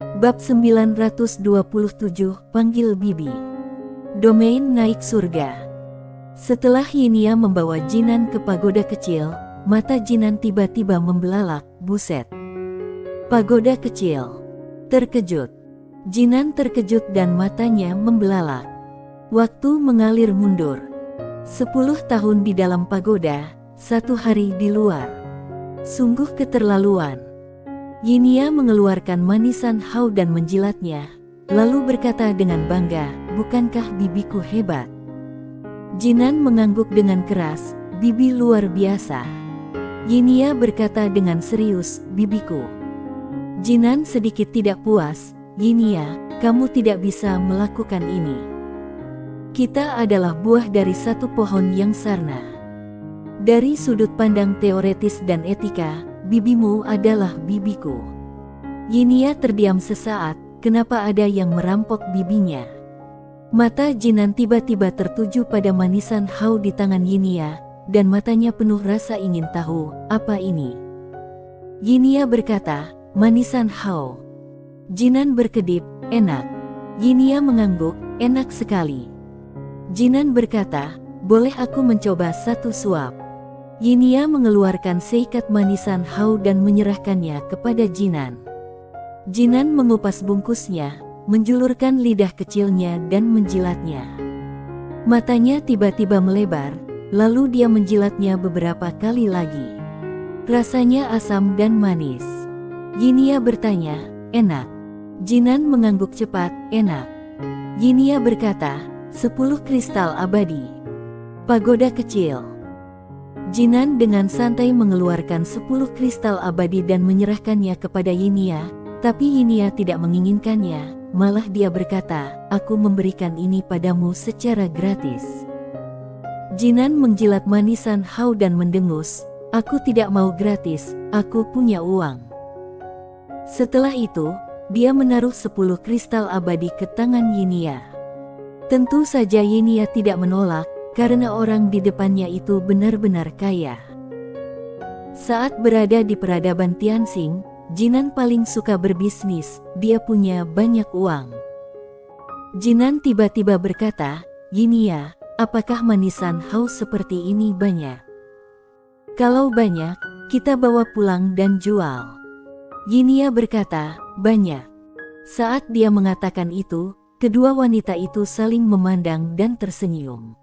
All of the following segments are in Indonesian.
Bab 927 Panggil Bibi. Domain naik surga. Setelah Yinia membawa Jinan ke pagoda kecil, mata Jinan tiba-tiba membelalak. Buset. Pagoda kecil. Terkejut. Jinan terkejut dan matanya membelalak. Waktu mengalir mundur. 10 tahun di dalam pagoda, 1 hari di luar. Sungguh keterlaluan. Yinia mengeluarkan manisan hau dan menjilatnya, lalu berkata dengan bangga, "Bukankah bibiku hebat?" Jinan mengangguk dengan keras, "Bibi luar biasa." Yinia berkata dengan serius, "Bibiku." Jinan sedikit tidak puas, "Yinia, kamu tidak bisa melakukan ini. Kita adalah buah dari satu pohon yang sarna. Dari sudut pandang teoretis dan etika, bibimu adalah bibiku." Yinia terdiam sesaat, kenapa ada yang merampok bibinya? Mata Jinan tiba-tiba tertuju pada manisan hau di tangan Yinia, dan matanya penuh rasa ingin tahu, apa ini? Yinia berkata, "Manisan hau." Jinan berkedip, "Enak." Yinia mengangguk, "Enak sekali." Jinan berkata, "Boleh aku mencoba satu suap?" Yinia mengeluarkan seikat manisan hau dan menyerahkannya kepada Jinan. Jinan mengupas bungkusnya, menjulurkan lidah kecilnya dan menjilatnya. Matanya tiba-tiba melebar, lalu dia menjilatnya beberapa kali lagi. Rasanya asam dan manis. Yinia bertanya, "Enak?" Jinan mengangguk cepat, "Enak." Yinia berkata, 10 kristal abadi. Pagoda kecil. Jinan dengan santai mengeluarkan 10 kristal abadi dan menyerahkannya kepada Yinia, tapi Yinia tidak menginginkannya, malah dia berkata, "Aku memberikan ini padamu secara gratis." Jinan menjilat manisan hau dan mendengus, "Aku tidak mau gratis, aku punya uang." Setelah itu, dia menaruh 10 kristal abadi ke tangan Yinia. Tentu saja Yinia tidak menolak, karena orang di depannya itu benar-benar kaya. Saat berada di peradaban Tianxing, Jinan paling suka berbisnis, dia punya banyak uang. Jinan tiba-tiba berkata, "Yinia, apakah manisan hau seperti ini banyak? Kalau banyak, kita bawa pulang dan jual." Yinia berkata, "Banyak." Saat dia mengatakan itu, kedua wanita itu saling memandang dan tersenyum.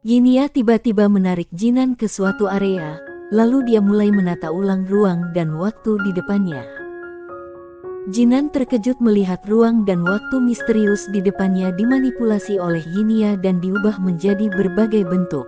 Yinia tiba-tiba menarik Jinan ke suatu area, lalu dia mulai menata ulang ruang dan waktu di depannya. Jinan terkejut melihat ruang dan waktu misterius di depannya dimanipulasi oleh Yinia dan diubah menjadi berbagai bentuk.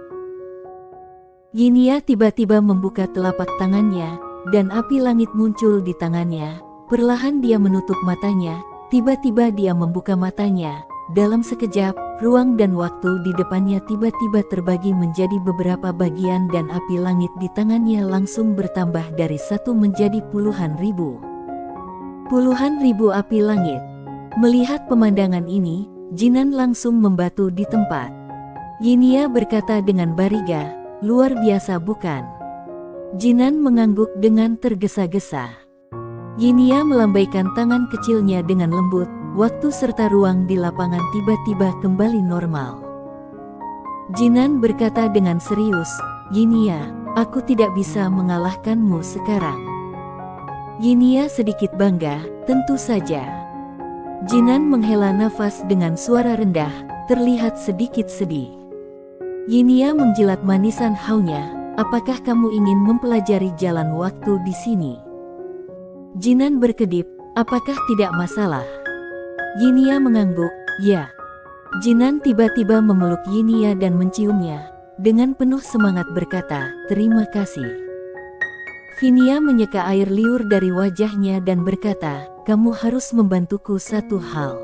Yinia tiba-tiba membuka telapak tangannya, dan api langit muncul di tangannya. Perlahan dia menutup matanya, tiba-tiba dia membuka matanya. Dalam sekejap, ruang dan waktu di depannya tiba-tiba terbagi menjadi beberapa bagian dan api langit di tangannya langsung bertambah dari 1 menjadi puluhan ribu. Puluhan ribu api langit. Melihat pemandangan ini, Jinan langsung membatu di tempat. Yinia berkata dengan bariga, "Luar biasa bukan?" Jinan mengangguk dengan tergesa-gesa. Yinia melambaikan tangan kecilnya dengan lembut. Waktu serta ruang di lapangan tiba-tiba kembali normal. Jinan berkata dengan serius, "Yinia, aku tidak bisa mengalahkanmu sekarang." Yinia sedikit bangga, "Tentu saja." Jinan menghela nafas dengan suara rendah, terlihat sedikit sedih. Yinia menjilat manisan haunya, "Apakah kamu ingin mempelajari jalan waktu di sini?" Jinan berkedip, "Apakah tidak masalah?" Yinia mengangguk, "Ya." Jinan tiba-tiba memeluk Yinia dan menciumnya. Dengan penuh semangat berkata, "Terima kasih." Yinia menyeka air liur dari wajahnya dan berkata, "Kamu harus membantuku satu hal."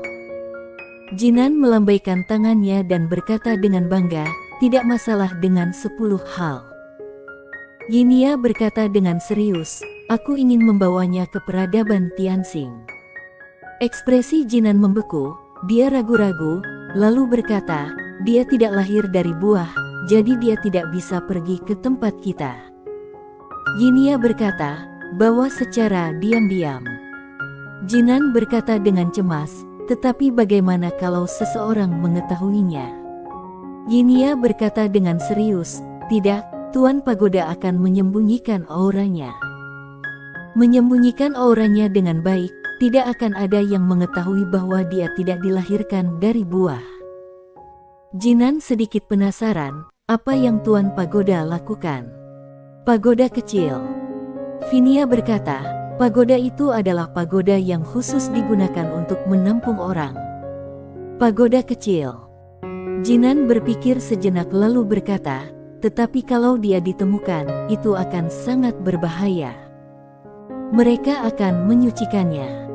Jinan melambaikan tangannya dan berkata dengan bangga, "Tidak masalah dengan 10 hal." Yinia berkata dengan serius, "Aku ingin membawanya ke peradaban Tianxing." Ekspresi Jinan membeku, dia ragu-ragu, lalu berkata, "Dia tidak lahir dari buah, jadi dia tidak bisa pergi ke tempat kita." Yinia berkata, "Bawa secara diam-diam." Jinan berkata dengan cemas, tetapi bagaimana kalau seseorang mengetahuinya? Yinia berkata dengan serius, tidak, Tuan Pagoda akan menyembunyikan auranya. Menyembunyikan auranya dengan baik, tidak akan ada yang mengetahui bahwa dia tidak dilahirkan dari buah. Jinan sedikit penasaran, apa yang Tuan Pagoda lakukan? Pagoda kecil. Vinia berkata, pagoda itu adalah pagoda yang khusus digunakan untuk menampung orang. Pagoda kecil. Jinan berpikir sejenak lalu berkata, tetapi kalau dia ditemukan, itu akan sangat berbahaya. Mereka akan menyucikannya.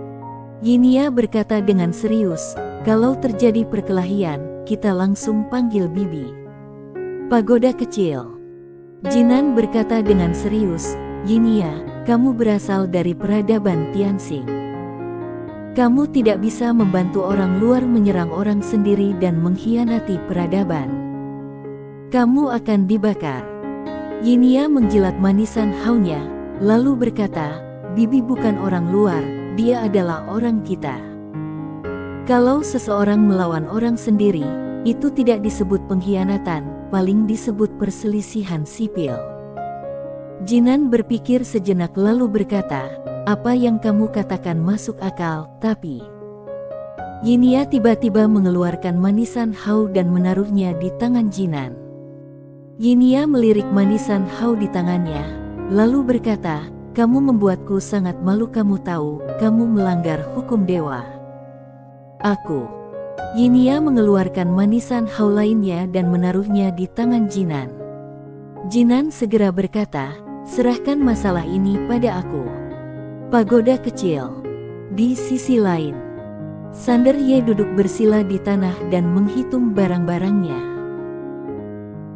Yinia berkata dengan serius, kalau terjadi perkelahian, kita langsung panggil bibi. Pagoda kecil. Jinan berkata dengan serius, Yinia, kamu berasal dari peradaban Tianxing. Kamu tidak bisa membantu orang luar menyerang orang sendiri dan mengkhianati peradaban. Kamu akan dibakar. Yinia menjilat manisan haunya, lalu berkata, bibi bukan orang luar, dia adalah orang kita. Kalau seseorang melawan orang sendiri, itu tidak disebut pengkhianatan, paling disebut perselisihan sipil. Jinan berpikir sejenak lalu berkata, apa yang kamu katakan masuk akal, tapi... Yinia tiba-tiba mengeluarkan manisan hau dan menaruhnya di tangan Jinan. Yinia melirik manisan hau di tangannya, lalu berkata, kamu membuatku sangat malu, kamu tahu, kamu melanggar hukum dewa. Aku. Yinia mengeluarkan manisan hau lainnya dan menaruhnya di tangan Jinan. Jinan segera berkata, serahkan masalah ini pada aku. Pagoda kecil. Di sisi lain, Sander Ye duduk bersila di tanah dan menghitung barang-barangnya.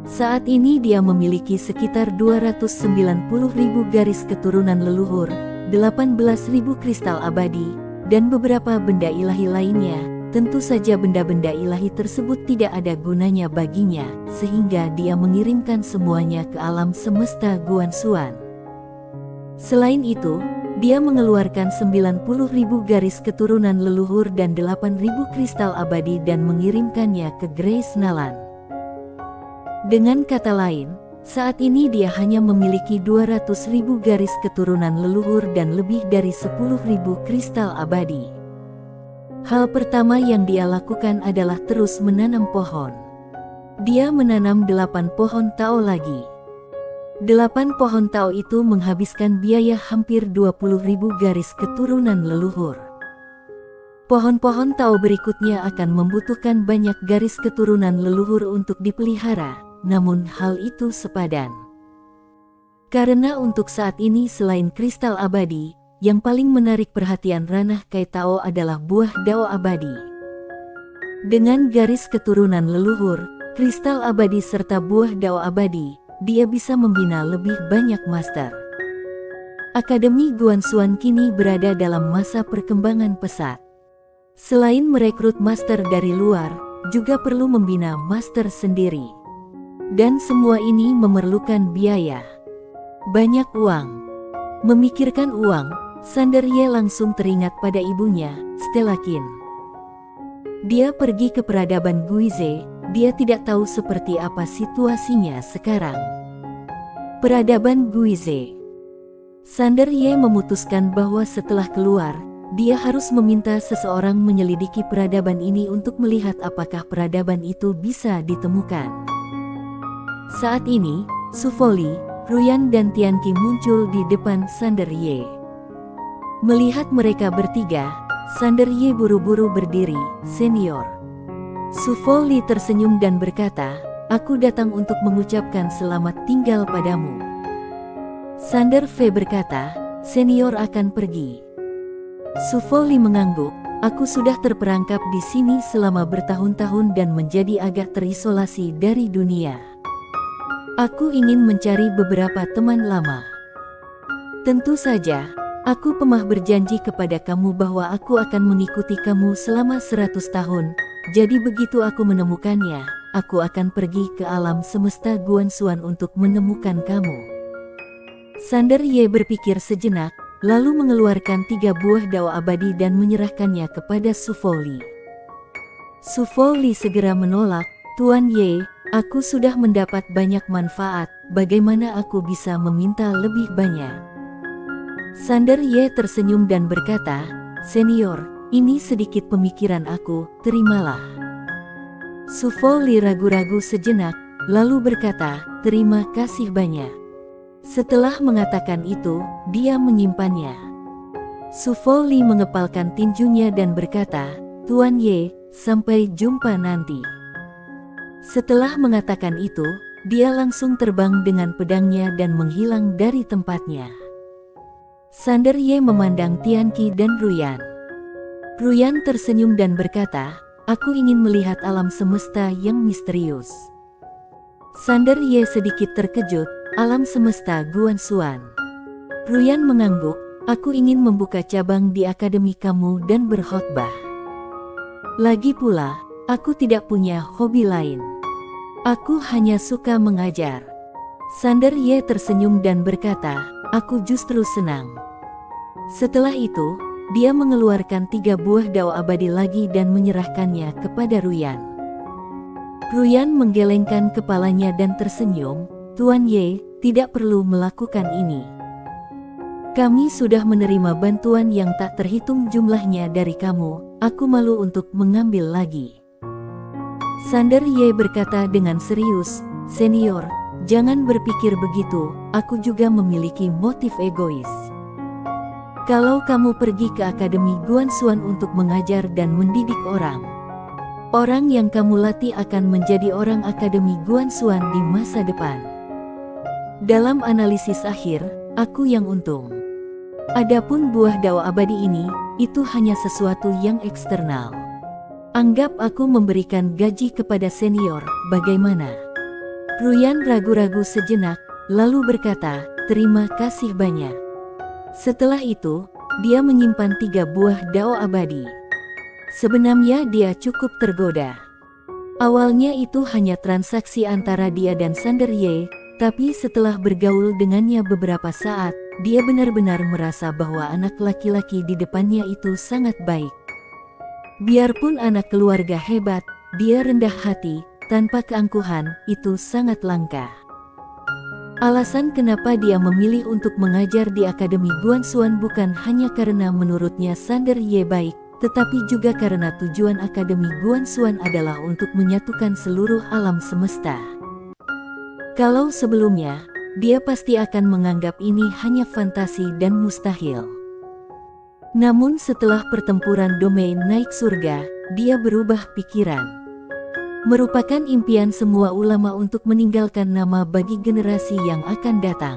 Saat ini dia memiliki sekitar 290.000 garis keturunan leluhur, 18.000 kristal abadi, dan beberapa benda ilahi lainnya. Tentu saja benda-benda ilahi tersebut tidak ada gunanya baginya, sehingga dia mengirimkan semuanya ke alam semesta Guanxuan. Selain itu, dia mengeluarkan 90.000 garis keturunan leluhur dan 8.000 kristal abadi dan mengirimkannya ke Grace Nalan. Dengan kata lain, saat ini dia hanya memiliki 200.000 garis keturunan leluhur dan lebih dari 10.000 kristal abadi. Hal pertama yang dia lakukan adalah terus menanam pohon. Dia menanam 8 pohon tao lagi. 8 pohon tao itu menghabiskan biaya hampir 20.000 garis keturunan leluhur. Pohon-pohon tao berikutnya akan membutuhkan banyak garis keturunan leluhur untuk dipelihara, namun hal itu sepadan. Karena untuk saat ini selain kristal abadi, yang paling menarik perhatian ranah Kai Tao adalah buah dao abadi. Dengan garis keturunan leluhur, kristal abadi serta buah dao abadi, dia bisa membina lebih banyak master. Akademi Guanxuan kini berada dalam masa perkembangan pesat. Selain merekrut master dari luar, juga perlu membina master sendiri. Dan semua ini memerlukan biaya. Banyak uang. Memikirkan uang, Sander Ye langsung teringat pada ibunya, Stella Qin. Dia pergi ke peradaban Guize, dia tidak tahu seperti apa situasinya sekarang. Peradaban Guize. Sander Ye memutuskan bahwa setelah keluar, dia harus meminta seseorang menyelidiki peradaban ini untuk melihat apakah peradaban itu bisa ditemukan. Saat ini, Su Foli, Ruyan dan Tianqi muncul di depan Sander Ye. Melihat mereka bertiga, Sander Ye buru-buru berdiri, senior. Su Foli tersenyum dan berkata, aku datang untuk mengucapkan selamat tinggal padamu. Sander Fe berkata, senior akan pergi. Su Foli mengangguk, aku sudah terperangkap di sini selama bertahun-tahun dan menjadi agak terisolasi dari dunia. Aku ingin mencari beberapa teman lama. Tentu saja, aku pernah berjanji kepada kamu bahwa aku akan mengikuti kamu selama 100 tahun, jadi begitu aku menemukannya, aku akan pergi ke alam semesta Guanxuan untuk menemukan kamu. Sander Ye berpikir sejenak, lalu mengeluarkan 3 buah dao abadi dan menyerahkannya kepada Su Fouli. Su Fouli segera menolak, "Tuan Ye, aku sudah mendapat banyak manfaat, bagaimana aku bisa meminta lebih banyak?" Sander Ye tersenyum dan berkata, "Senior, ini sedikit pemikiran aku, terimalah." Su Fouli ragu-ragu sejenak, lalu berkata, "Terima kasih banyak." Setelah mengatakan itu, dia menyimpannya. Su Fouli mengepalkan tinjunya dan berkata, "Tuan Ye, sampai jumpa nanti." Setelah mengatakan itu, dia langsung terbang dengan pedangnya dan menghilang dari tempatnya. Sander Ye memandang Tianqi dan Ruyan. Ruyan tersenyum dan berkata, "Aku ingin melihat alam semesta yang misterius." Sander Ye sedikit terkejut, "Alam semesta Guanxuan." Ruyan mengangguk, "Aku ingin membuka cabang di akademi kamu dan berkhotbah. Lagi pula, aku tidak punya hobi lain. Aku hanya suka mengajar." Sander Ye tersenyum dan berkata, "Aku justru senang." Setelah itu, dia mengeluarkan 3 buah dao abadi lagi dan menyerahkannya kepada Ruyan. Ruyan menggelengkan kepalanya dan tersenyum, "Tuan Ye, tidak perlu melakukan ini. Kami sudah menerima bantuan yang tak terhitung jumlahnya dari kamu, aku malu untuk mengambil lagi." Sander Ye berkata dengan serius, "Senior, jangan berpikir begitu, aku juga memiliki motif egois. Kalau kamu pergi ke Akademi Guanxuan untuk mengajar dan mendidik orang, orang yang kamu latih akan menjadi orang Akademi Guanxuan di masa depan. Dalam analisis akhir, aku yang untung. Adapun buah dao abadi ini, itu hanya sesuatu yang eksternal. Anggap aku memberikan gaji kepada senior, bagaimana?" Ruyan ragu-ragu sejenak, lalu berkata, "Terima kasih banyak." Setelah itu, dia menyimpan 3 buah dao abadi. Sebenarnya dia cukup tergoda. Awalnya itu hanya transaksi antara dia dan Sander Ye, tapi setelah bergaul dengannya beberapa saat, dia benar-benar merasa bahwa anak laki-laki di depannya itu sangat baik. Biarpun anak keluarga hebat, dia rendah hati, tanpa keangkuhan, itu sangat langka. Alasan kenapa dia memilih untuk mengajar di Akademi Guanxuan bukan hanya karena menurutnya Sander Ye baik, tetapi juga karena tujuan Akademi Guanxuan adalah untuk menyatukan seluruh alam semesta. Kalau sebelumnya, dia pasti akan menganggap ini hanya fantasi dan mustahil. Namun setelah pertempuran domain naik surga, dia berubah pikiran. Merupakan impian semua ulama untuk meninggalkan nama bagi generasi yang akan datang.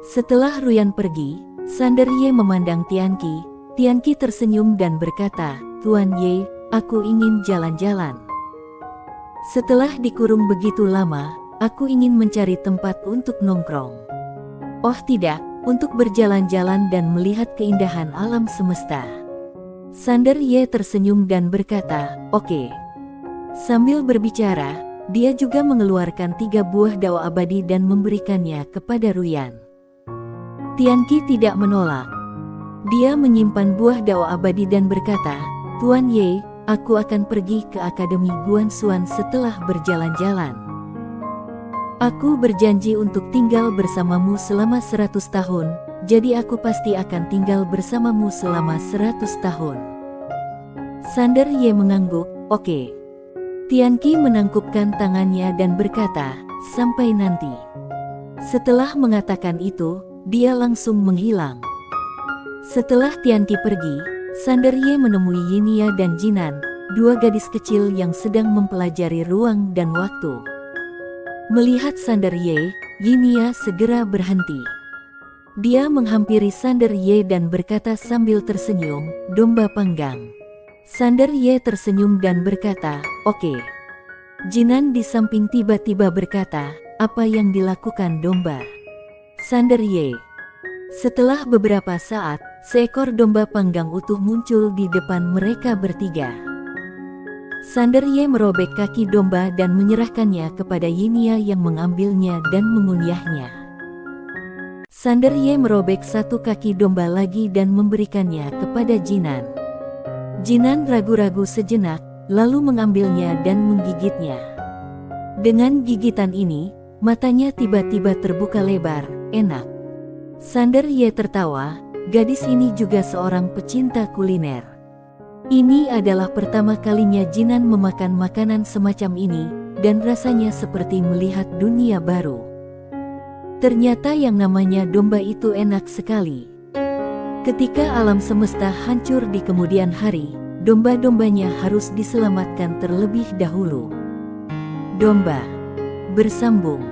Setelah Ruyan pergi, Sander Ye memandang Tianqi. Tianqi tersenyum dan berkata, "Tuan Ye, aku ingin jalan-jalan. Setelah dikurung begitu lama, aku ingin mencari tempat untuk nongkrong." "Oh tidak, untuk berjalan-jalan dan melihat keindahan alam semesta." Sander Ye tersenyum dan berkata, "Oke." Sambil berbicara, dia juga mengeluarkan 3 buah dao abadi dan memberikannya kepada Ruyan. Tianqi tidak menolak. Dia menyimpan buah dao abadi dan berkata, "Tuan Ye, aku akan pergi ke Akademi Guanxuan setelah berjalan-jalan. Aku berjanji untuk tinggal bersamamu selama 100 tahun, jadi aku pasti akan tinggal bersamamu selama 100 tahun." Sander Ye mengangguk, "Oke." Tianqi menangkupkan tangannya dan berkata, "Sampai nanti." Setelah mengatakan itu, dia langsung menghilang. Setelah Tianqi pergi, Sander Ye menemui Yinia dan Jinan, 2 gadis kecil yang sedang mempelajari ruang dan waktu. Melihat Sander Ye, Yinia segera berhenti. Dia menghampiri Sander Ye dan berkata sambil tersenyum, "Domba panggang." Sander Ye tersenyum dan berkata, "Oke." Jinan di samping tiba-tiba berkata, "Apa yang dilakukan domba?" Sander Ye. Setelah beberapa saat, seekor domba panggang utuh muncul di depan mereka bertiga. Sander Ye merobek kaki domba dan menyerahkannya kepada Yinia yang mengambilnya dan mengunyahnya. Sander Ye merobek satu kaki domba lagi dan memberikannya kepada Jinan. Jinan ragu-ragu sejenak, lalu mengambilnya dan menggigitnya. Dengan gigitan ini, matanya tiba-tiba terbuka lebar, enak. Sander Ye tertawa, gadis ini juga seorang pecinta kuliner. Ini adalah pertama kalinya Jinan memakan makanan semacam ini, dan rasanya seperti melihat dunia baru. Ternyata yang namanya domba itu enak sekali. Ketika alam semesta hancur di kemudian hari, domba-dombanya harus diselamatkan terlebih dahulu. Domba bersambung.